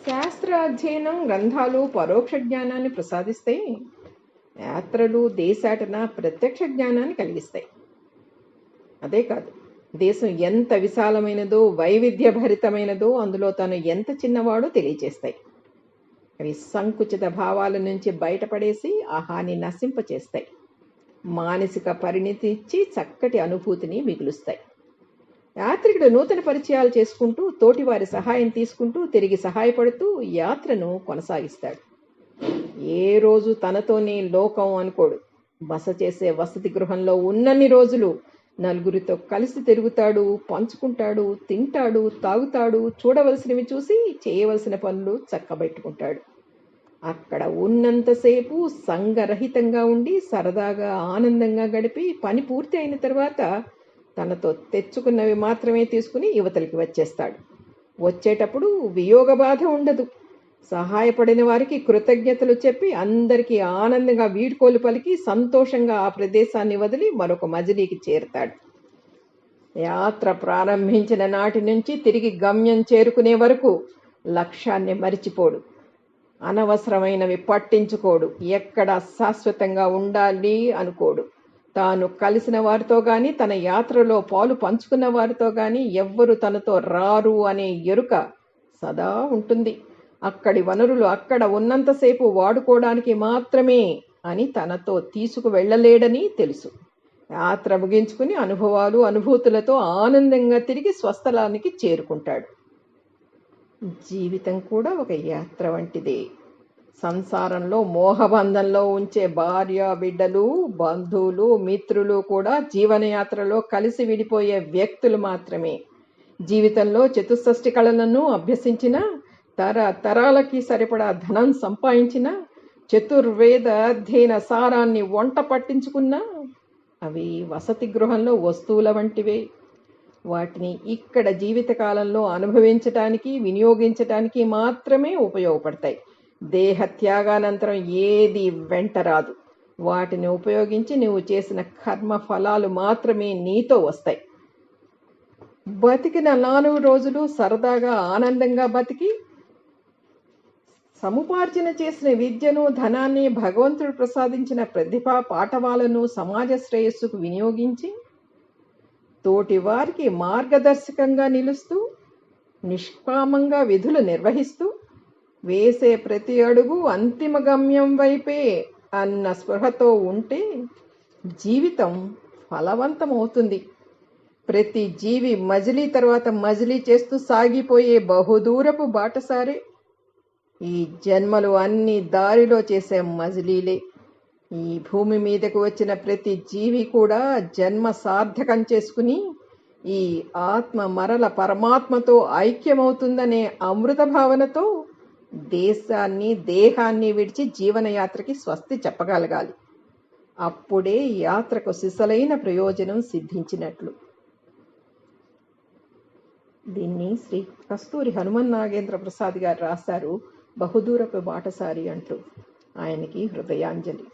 శాస్త్రాధ్యయనం, గ్రంథాలు పరోక్ష జ్ఞానాన్ని ప్రసాదిస్తాయి. యాత్రలు దేశాటన ప్రత్యక్ష జ్ఞానాన్ని కలిగిస్తాయి. అదే కాదు, దేశం ఎంత విశాలమైనదో, వైవిధ్యభరితమైనదో, అందులో తను ఎంత చిన్నవాడో తెలియచేస్తాయి. అవి సంకుచిత భావాల నుంచి బయటపడేసి ఆ హాని నశింపచేస్తాయి. మానసిక పరిణితి ఇచ్చి చక్కటి అనుభూతిని మిగులుస్తాయి. యాత్రికుడు నూతన పరిచయాలు చేసుకుంటూ, తోటివారి సహాయం తీసుకుంటూ, తిరిగి సహాయపడుతూ యాత్రను కొనసాగిస్తాడు. ఏ రోజు తనతోనే లోకం అనుకోడు. బస చేసే వసతి గృహంలో ఉన్నన్ని రోజులు నలుగురితో కలిసి తిరుగుతాడు, పంచుకుంటాడు, తింటాడు, తాగుతాడు, చూడవలసినవి చూసి చేయవలసిన పనులు చక్కబెట్టుకుంటాడు. అక్కడ ఉన్నంతసేపు సంఘరహితంగా ఉండి సరదాగా ఆనందంగా గడిపి పని పూర్తి అయిన తర్వాత తనతో తెచ్చుకున్నవి మాత్రమే తీసుకుని యువతలకి వచ్చేస్తాడు. వచ్చేటప్పుడు వియోగ బాధ ఉండదు. సహాయపడిన వారికి కృతజ్ఞతలు చెప్పి అందరికీ ఆనందంగా వీడ్కోలు పలికి సంతోషంగా ఆ ప్రదేశాన్ని వదిలి మరొక మజిలీకి చేరుతాడు. యాత్ర ప్రారంభించిన నాటి నుంచి తిరిగి గమ్యం చేరుకునే వరకు లక్ష్యాన్ని మరిచిపోడు. అనవసరమైనవి పట్టించుకోడు. ఎక్కడ శాశ్వతంగా ఉండాలి అనుకోడు. తాను కలిసిన వారితో గాని, తన యాత్రలో పాలు పంచుకున్న వారితో గాని ఎవ్వరు తనతో రారు అనే ఎరుక సదా ఉంటుంది. అక్కడి వనరులు అక్కడ ఉన్నంతసేపు వాడుకోవడానికి మాత్రమే అని తనతో తీసుకు వెళ్ళలేడని తెలుసు. యాత్ర ముగించుకుని అనుభవాలు అనుభూతులతో ఆనందంగా తిరిగి స్వస్థలానికి చేరుకుంటాడు. జీవితం కూడా ఒక యాత్ర వంటిదే. సంసారంలో మోహబంధంలో ఉంచే భార్య, బిడ్డలు, బంధువులు, మిత్రులు కూడా జీవనయాత్రలో కలిసి విడిపోయే వ్యక్తులు మాత్రమే. జీవితంలో చతుషష్ఠి కళలను అభ్యసించిన, తరాలకి సరిపడా ధనం సంపాదించిన, చతుర్వేద అధ్యయన సారాన్ని వంట పట్టించుకున్నా అవి వసతి గృహంలో వస్తువుల వంటివే. వాటిని ఇక్కడ జీవితకాలంలో అనుభవించటానికి, వినియోగించటానికి మాత్రమే ఉపయోగపడతాయి. దేహ త్యాగానంతరం ఏది వెంట రాదు. వాటిని ఉపయోగించి నువ్వు చేసిన కర్మ ఫలాలు మాత్రమే నీతో వస్తాయి. బతికిన 4 రోజులు సరదాగా ఆనందంగా బతికి సముపార్జన చేసిన విద్యను, ధనాన్ని, భగవంతుడు ప్రసాదించిన ప్రతిభా పాఠవాలను సమాజ శ్రేయస్సుకు వినియోగించి తోటి వారికి మార్గదర్శకంగా నిలుస్తూ నిష్కామంగా విధులు నిర్వహిస్తూ వేసే ప్రతి అడుగు అంతిమ గమ్యం వైపే అన్న స్పృహతో ఉంటే జీవితం ఫలవంతమవుతుంది. ప్రతి జీవి మజిలీ తర్వాత మజిలీ చేస్తూ సాగిపోయే బహుదూరపు బాటసారే. ఈ జన్మలు అన్ని దారిలో చేసే మజిలీలే. ఈ భూమి మీదకు వచ్చిన ప్రతి జీవి కూడా జన్మ సార్థకం చేసుకుని ఈ ఆత్మ మరల పరమాత్మతో ఐక్యమవుతుందనే అమృత భావనతో దేశాన్ని, దేహాన్ని విడిచి జీవనయాత్రకి స్వస్తి చెప్పగలగాలి. అప్పుడే యాత్రకు సిసలైన ప్రయోజనం సిద్ధించినట్లు. దీన్ని శ్రీ కస్తూరి హనుమన్ నాగేంద్ర ప్రసాద్ గారు రాశారు, బహుదూరపు బాటసారి అంటూ. ఆయనకి హృదయాంజలి.